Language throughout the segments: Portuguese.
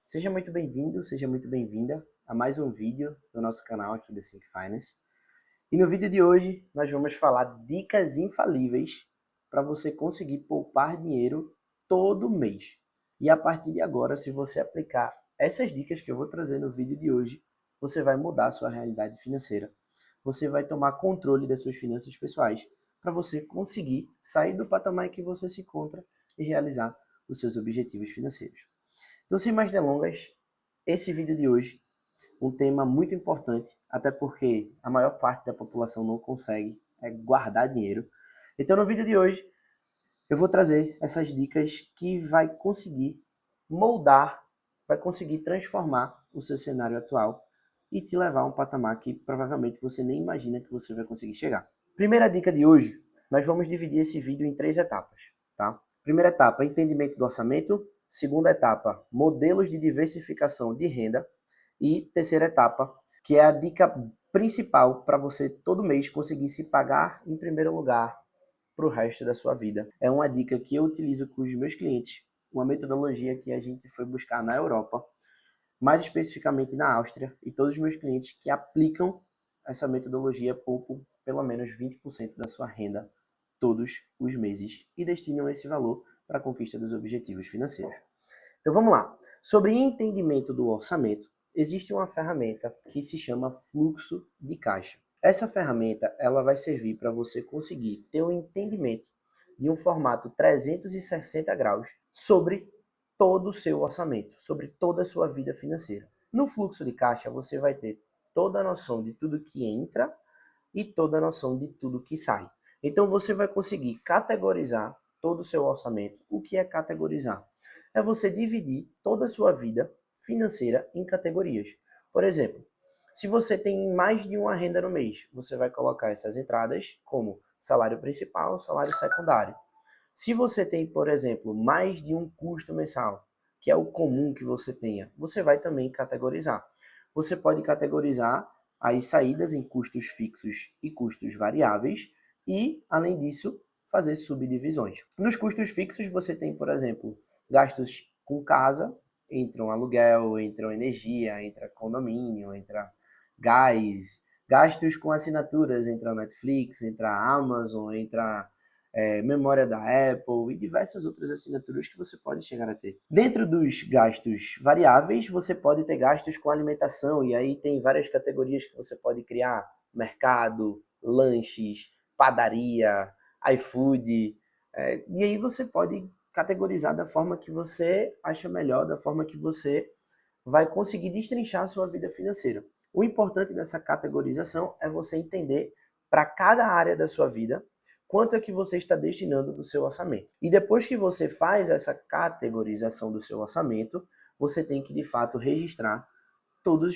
Seja muito bem-vindo, seja muito bem-vinda a mais um vídeo do nosso canal aqui da Think Finance. E no vídeo de hoje nós vamos falar dicas infalíveis para você conseguir poupar dinheiro todo mês. E a partir de agora, se você aplicar essas dicas que eu vou trazer no vídeo de hoje, você vai mudar a sua realidade financeira. Você vai tomar controle das suas finanças pessoais para você conseguir sair do patamar em que você se encontra e realizar os seus objetivos financeiros. Então, sem mais delongas, esse vídeo de hoje, um tema muito importante, até porque a maior parte da população não consegue guardar dinheiro. Então, no vídeo de hoje, eu vou trazer essas dicas que vai conseguir moldar, vai conseguir transformar o seu cenário atual e te levar a um patamar que provavelmente você nem imagina que você vai conseguir chegar. Primeira dica de hoje, nós vamos dividir esse vídeo em 3 etapas, tá? Primeira etapa, entendimento do orçamento. Segunda etapa, modelos de diversificação de renda. E terceira etapa, que é a dica principal para você todo mês conseguir se pagar em primeiro lugar para o resto da sua vida. É uma dica que eu utilizo com os meus clientes, uma metodologia que a gente foi buscar na Europa, mais especificamente na Áustria, e todos os meus clientes que aplicam essa metodologia poupam pelo menos 20% da sua renda todos os meses e destinam esse valor para a conquista dos objetivos financeiros. Então vamos lá. Sobre entendimento do orçamento, existe uma ferramenta que se chama fluxo de caixa. Essa ferramenta ela vai servir para você conseguir ter um entendimento de um formato 360 graus sobre todo o seu orçamento, sobre toda a sua vida financeira. No fluxo de caixa você vai ter toda a noção de tudo que entra e toda a noção de tudo que sai. Então você vai conseguir categorizar todo o seu orçamento. O que é categorizar? É você dividir toda a sua vida financeira em categorias. Por exemplo, se você tem mais de uma renda no mês, você vai colocar essas entradas como salário principal, salário secundário. Se você tem, por exemplo, mais de um custo mensal, que é o comum que você tenha, você vai também categorizar. Você pode categorizar as saídas em custos fixos e custos variáveis e, além disso, fazer subdivisões. Nos custos fixos você tem, por exemplo, gastos com casa, entram aluguel, entram energia, entra condomínio, entra gás, gastos com assinaturas, entra Netflix, entra Amazon, entra memória da Apple e diversas outras assinaturas que você pode chegar a ter. Dentro dos gastos variáveis, você pode ter gastos com alimentação, e aí tem várias categorias que você pode criar: mercado, lanches, padaria, iFood, e aí você pode categorizar da forma que você acha melhor, da forma que você vai conseguir destrinchar a sua vida financeira. O importante dessa categorização é você entender para cada área da sua vida quanto é que você está destinando do seu orçamento. E depois que você faz essa categorização do seu orçamento, você tem que de fato registrar todas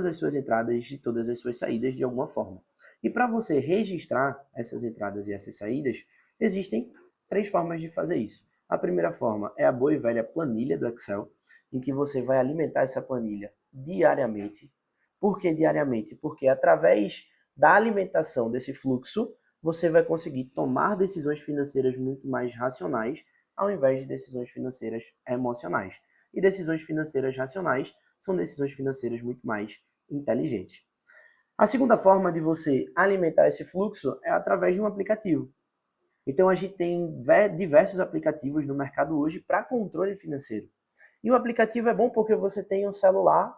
as suas entradas e todas as suas saídas de alguma forma. E para você registrar essas entradas e essas saídas, existem 3 formas de fazer isso. A primeira forma é a boa e velha planilha do Excel, em que você vai alimentar essa planilha diariamente. Por que diariamente? Porque através da alimentação desse fluxo, você vai conseguir tomar decisões financeiras muito mais racionais, ao invés de decisões financeiras emocionais. E decisões financeiras racionais são decisões financeiras muito mais inteligentes. A segunda forma de você alimentar esse fluxo é através de um aplicativo. Então a gente tem diversos aplicativos no mercado hoje para controle financeiro. E o aplicativo é bom porque você tem um celular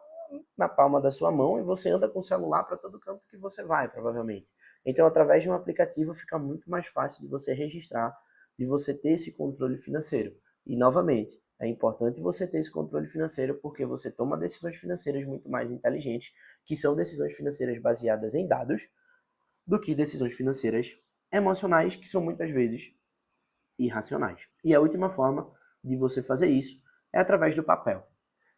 na palma da sua mão e você anda com o celular para todo canto que você vai, provavelmente. Então, através de um aplicativo fica muito mais fácil de você registrar, de você ter esse controle financeiro. E, novamente, é importante você ter esse controle financeiro porque você toma decisões financeiras muito mais inteligentes, que são decisões financeiras baseadas em dados, do que decisões financeiras emocionais, que são muitas vezes irracionais. E a última forma de você fazer isso é através do papel.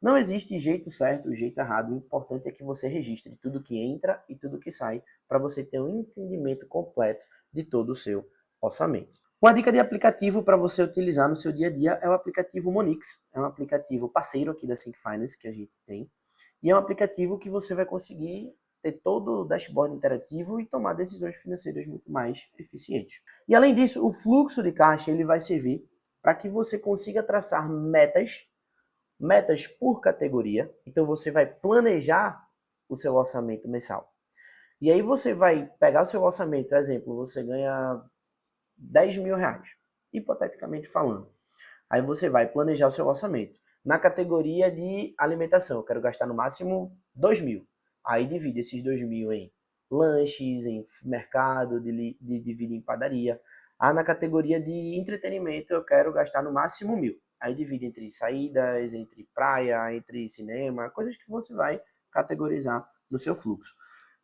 Não existe jeito certo, jeito errado. O importante é que você registre tudo que entra e tudo que sai para você ter um entendimento completo de todo o seu orçamento. Uma dica de aplicativo para você utilizar no seu dia a dia é o aplicativo Monix. É um aplicativo parceiro aqui da Think Finance que a gente tem. E é um aplicativo que você vai conseguir ter todo o dashboard interativo e tomar decisões financeiras muito mais eficientes. E além disso, o fluxo de caixa ele vai servir para que você consiga traçar metas metas por categoria. Então você vai planejar o seu orçamento mensal. E aí você vai pegar o seu orçamento, por exemplo, você ganha 10 mil reais, hipoteticamente falando. Aí você vai planejar o seu orçamento. Na categoria de alimentação, eu quero gastar no máximo 2 mil. Aí divide esses 2 mil em lanches, em mercado, divide em padaria. Ah, na categoria de entretenimento, eu quero gastar no máximo 1.000. Aí divide entre saídas, entre praia, entre cinema, coisas que você vai categorizar no seu fluxo.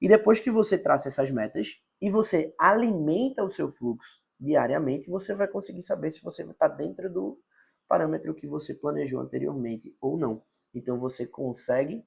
E depois que você traça essas metas e você alimenta o seu fluxo diariamente, você vai conseguir saber se você está dentro do parâmetro que você planejou anteriormente ou não. Então você consegue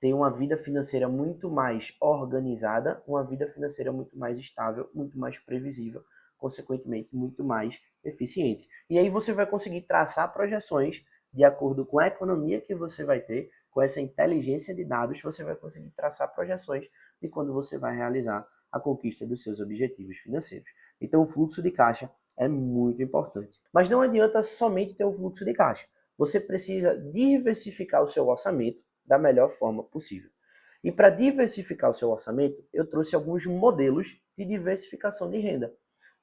ter uma vida financeira muito mais organizada, uma vida financeira muito mais estável, muito mais previsível, consequentemente muito mais eficiente. E aí você vai conseguir traçar projeções de acordo com a economia que você vai ter, com essa inteligência de dados, você vai conseguir traçar projeções de quando você vai realizar a conquista dos seus objetivos financeiros. Então o fluxo de caixa é muito importante. Mas não adianta somente ter o fluxo de caixa. Você precisa diversificar o seu orçamento da melhor forma possível. E para diversificar o seu orçamento, eu trouxe alguns modelos de diversificação de renda,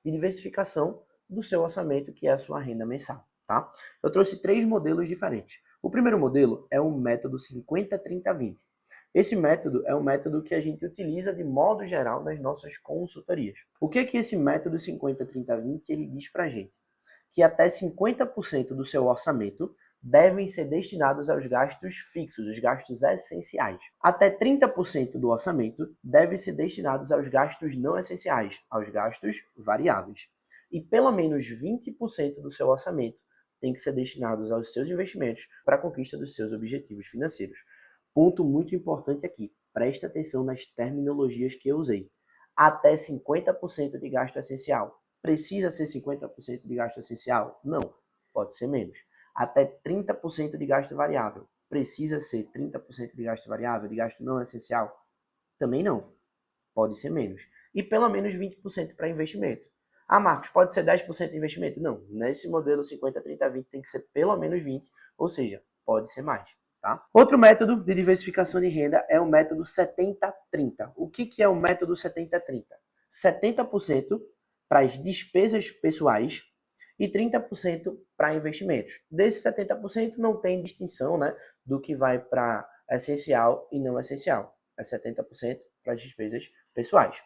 de diversificação do seu orçamento, que é a sua renda mensal, tá? Eu trouxe 3 modelos diferentes. O primeiro modelo é o método 50-30-20. Esse método é um método que a gente utiliza de modo geral nas nossas consultorias. O que esse método 50-30-20 ele diz para a gente? Que até 50% do seu orçamento devem ser destinados aos gastos fixos, os gastos essenciais. Até 30% do orçamento devem ser destinados aos gastos não essenciais, aos gastos variáveis. E pelo menos 20% do seu orçamento tem que ser destinados aos seus investimentos para a conquista dos seus objetivos financeiros. Ponto muito importante aqui, preste atenção nas terminologias que eu usei. Até 50% de gasto essencial. Precisa ser 50% de gasto essencial? Não, pode ser menos. Até 30% de gasto variável. Precisa ser 30% de gasto variável, de gasto não essencial? Também não, pode ser menos. E pelo menos 20% para investimento. Ah, Marcos, pode ser 10% de investimento? Não, nesse modelo 50-30-20 tem que ser pelo menos 20%, ou seja, pode ser mais. Tá? Outro método de diversificação de renda é o método 70-30. O que é o método 70-30? 70% para as despesas pessoais e 30% para investimentos. Desses 70% não tem distinção, né, do que vai para essencial e não essencial. É 70% para as despesas pessoais.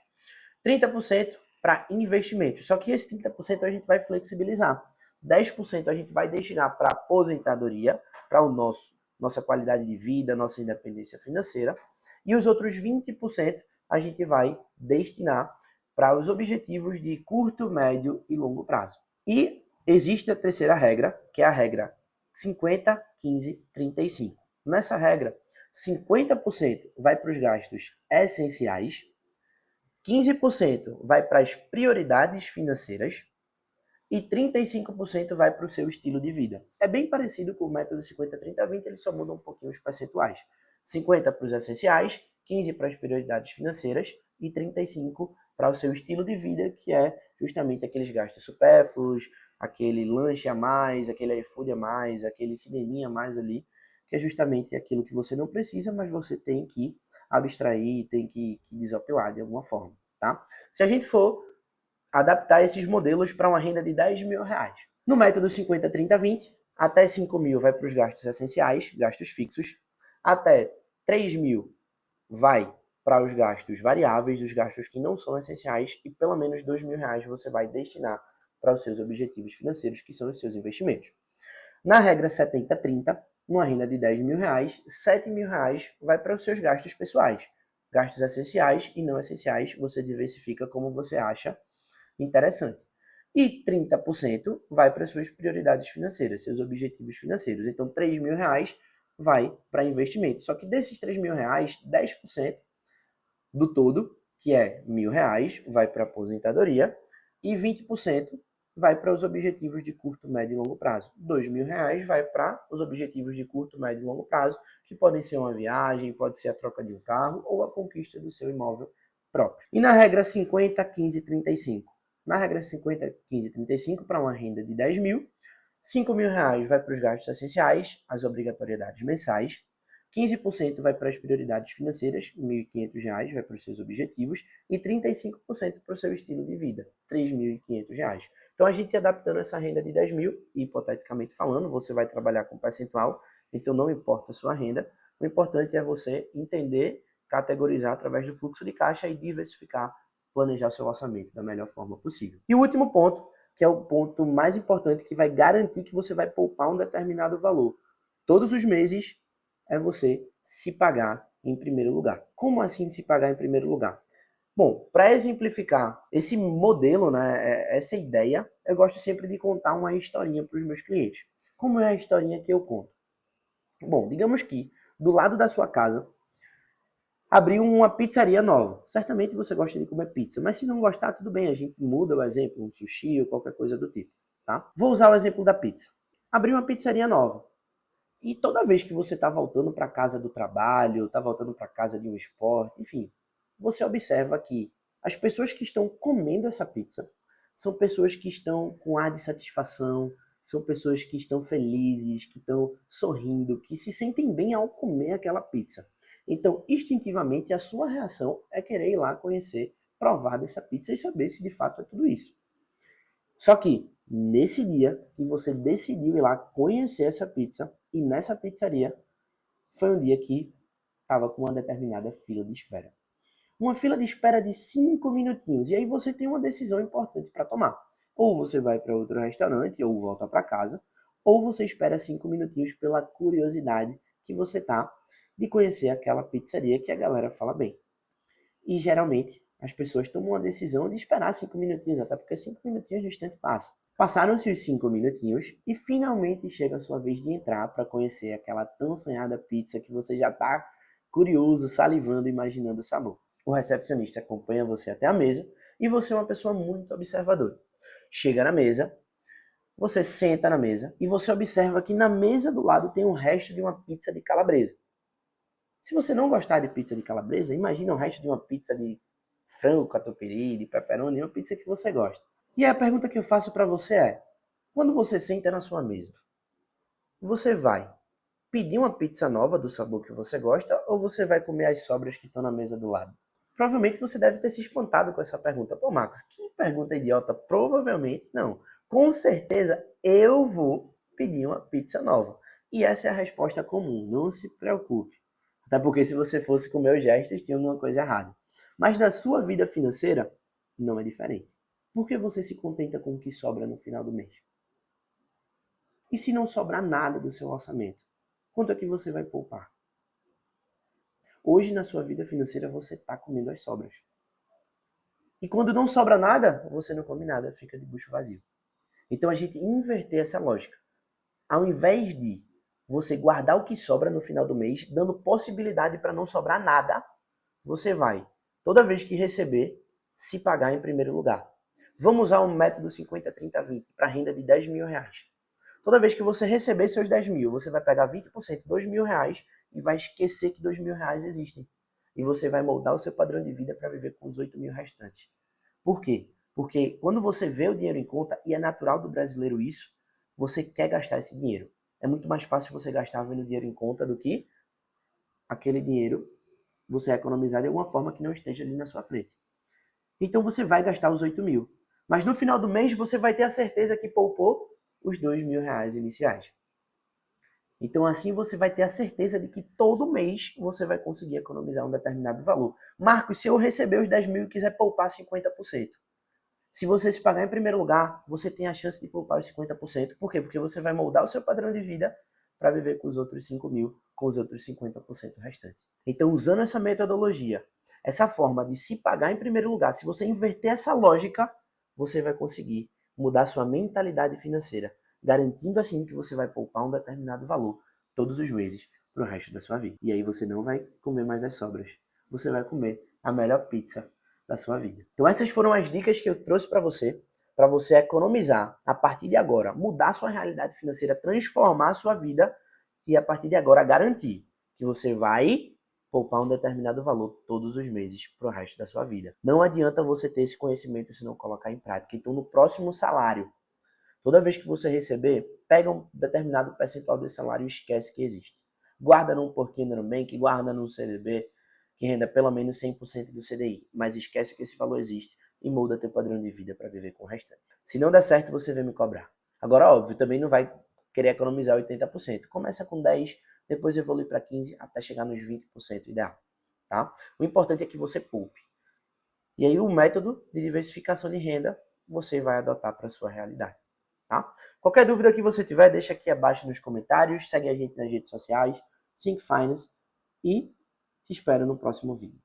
30% para investimentos. Só que esse 30% a gente vai flexibilizar. 10% a gente vai destinar para aposentadoria, para o nossa qualidade de vida, nossa independência financeira. E os outros 20% a gente vai destinar para os objetivos de curto, médio e longo prazo. E existe a terceira regra, que é a regra 50, 15, 35. Nessa regra, 50% vai para os gastos essenciais, 15% vai para as prioridades financeiras e 35% vai para o seu estilo de vida. É bem parecido com o método 50-30-20, ele só muda um pouquinho os percentuais. 50% para os essenciais, 15% para as prioridades financeiras e 35% para o seu estilo de vida, que é justamente aqueles gastos supérfluos, aquele lanche a mais, aquele iFood a mais, aquele cineminha a mais ali, que é justamente aquilo que você não precisa, mas você tem que abstrair, tem que desopilar de alguma forma, tá? Se a gente for adaptar esses modelos para uma renda de 10 mil reais. No método 50-30-20, até 5 mil vai para os gastos essenciais, gastos fixos, até 3 mil vai para os gastos variáveis, os gastos que não são essenciais, e pelo menos 2 mil reais você vai destinar para os seus objetivos financeiros, que são os seus investimentos. Na regra 70-30, numa renda de 10 mil reais, 7 mil reais vai para os seus gastos pessoais. Gastos essenciais e não essenciais, você diversifica como você acha interessante. E 30% vai para as suas prioridades financeiras, seus objetivos financeiros. Então, 3 mil reais vai para investimento. Só que desses 3 mil reais, 10% do todo, que é R$ 1.000, vai para a aposentadoria e 20% vai para os objetivos de curto, médio e longo prazo. R$ 2.000 vai para os objetivos de curto, médio e longo prazo, que podem ser uma viagem, pode ser a troca de um carro ou a conquista do seu imóvel próprio. E na regra 50, 15, 35? Na regra 50, 15, 35, para uma renda de 10 mil, R$ 5.000 vai para os gastos essenciais, as obrigatoriedades mensais, 15% vai para as prioridades financeiras, R$ 1.500 vai para os seus objetivos e 35% para o seu estilo de vida, R$ 3.500. Então a gente adaptando essa renda de 10 mil, hipoteticamente falando, você vai trabalhar com percentual, então não importa a sua renda, o importante é você entender, categorizar através do fluxo de caixa e diversificar, planejar o seu orçamento da melhor forma possível. E o último ponto, que é o ponto mais importante, que vai garantir que você vai poupar um determinado valor. Todos os meses é você se pagar em primeiro lugar. Como assim se pagar em primeiro lugar? Bom, para exemplificar esse modelo, né, essa ideia, eu gosto sempre de contar uma historinha para os meus clientes. Como é a historinha que eu conto? Bom, digamos que do lado da sua casa abriu uma pizzaria nova. Certamente você gosta de comer pizza, mas se não gostar, tudo bem, a gente muda o exemplo, um sushi ou qualquer coisa do tipo, tá? Vou usar o exemplo da pizza. Abriu uma pizzaria nova. E toda vez que você está voltando para casa do trabalho, está voltando para casa de um esporte, enfim, você observa que as pessoas que estão comendo essa pizza são pessoas que estão com ar de satisfação, são pessoas que estão felizes, que estão sorrindo, que se sentem bem ao comer aquela pizza. Então, instintivamente, a sua reação é querer ir lá conhecer, provar dessa pizza e saber se de fato é tudo isso. Só que, nesse dia que você decidiu ir lá conhecer essa pizza, e nessa pizzaria, foi um dia que estava com uma determinada fila de espera. Uma fila de espera de 5 minutinhos. E aí você tem uma decisão importante para tomar. Ou você vai para outro restaurante, ou volta para casa, ou você espera 5 minutinhos pela curiosidade que você tá de conhecer aquela pizzaria que a galera fala bem. E geralmente as pessoas tomam a decisão de esperar 5 minutinhos, até porque 5 minutinhos no instante passa. Passaram-se os 5 minutinhos e finalmente chega a sua vez de entrar para conhecer aquela tão sonhada pizza que você já está curioso, salivando, imaginando o sabor. O recepcionista acompanha você até a mesa e você é uma pessoa muito observadora. Chega na mesa, você senta na mesa e você observa que na mesa do lado tem o resto de uma pizza de calabresa. Se você não gostar de pizza de calabresa, imagina o resto de uma pizza de frango, catupiry, de pepperoni, uma pizza que você gosta. E a pergunta que eu faço para você é, quando você senta na sua mesa, você vai pedir uma pizza nova do sabor que você gosta ou você vai comer as sobras que estão na mesa do lado? Provavelmente você deve ter se espantado com essa pergunta. Pô, Marcos, que pergunta idiota. Provavelmente não. Com certeza eu vou pedir uma pizza nova. E essa é a resposta comum. Não se preocupe. Até porque se você fosse com meus gestos, tinha alguma coisa errada. Mas na sua vida financeira, não é diferente. Por que você se contenta com o que sobra no final do mês? E se não sobrar nada do seu orçamento? Quanto é que você vai poupar? Hoje, na sua vida financeira, você está comendo as sobras. E quando não sobra nada, você não come nada, fica de bucho vazio. Então, a gente inverter essa lógica. Ao invés de você guardar o que sobra no final do mês, dando possibilidade para não sobrar nada, você vai, toda vez que receber, se pagar em primeiro lugar. Vamos usar o método 50-30-20 para renda de R$ 10.000. Toda vez que você receber seus 10 mil, você vai pegar 20%, R$ 2.000, e vai esquecer que R$ 2.000 existem. E você vai moldar o seu padrão de vida para viver com os 8 mil restantes. Por quê? Porque quando você vê o dinheiro em conta, e é natural do brasileiro isso, você quer gastar esse dinheiro. É muito mais fácil você gastar vendo dinheiro em conta do que aquele dinheiro você economizar de alguma forma que não esteja ali na sua frente. Então você vai gastar os 8 mil. Mas no final do mês você vai ter a certeza que poupou os R$ 2.000 iniciais. Então assim você vai ter a certeza de que todo mês você vai conseguir economizar um determinado valor. Marcos, se eu receber os 10 mil e quiser poupar 50%, se você se pagar em primeiro lugar, você tem a chance de poupar os 50%. Por quê? Porque você vai moldar o seu padrão de vida para viver com os outros 5 mil, com os outros 50% restantes. Então, usando essa metodologia, essa forma de se pagar em primeiro lugar, se você inverter essa lógica, você vai conseguir mudar sua mentalidade financeira, garantindo assim que você vai poupar um determinado valor todos os meses para o resto da sua vida. E aí você não vai comer mais as sobras. Você vai comer a melhor pizza da sua vida. Então essas foram as dicas que eu trouxe para você economizar a partir de agora, mudar sua realidade financeira, transformar a sua vida e a partir de agora garantir que você vai poupar um determinado valor todos os meses para o resto da sua vida. Não adianta você ter esse conhecimento se não colocar em prática. Então no próximo salário, Toda vez que você receber, pega um determinado percentual desse salário e esquece que existe. Guarda num porquinho no Nubank, guarda num CDB, que renda pelo menos 100% do CDI, mas esquece que esse valor existe e muda teu padrão de vida para viver com o restante. Se não der certo, você vem me cobrar. Agora, óbvio, também não vai querer economizar 80%. Começa com 10%, depois evolui para 15% até chegar nos 20% ideal. Tá? O importante é que você poupe. E aí o método de diversificação de renda você vai adotar para a sua realidade. Tá? Qualquer dúvida que você tiver, deixa aqui abaixo nos comentários, segue a gente nas redes sociais, Think Finance, e te espero no próximo vídeo.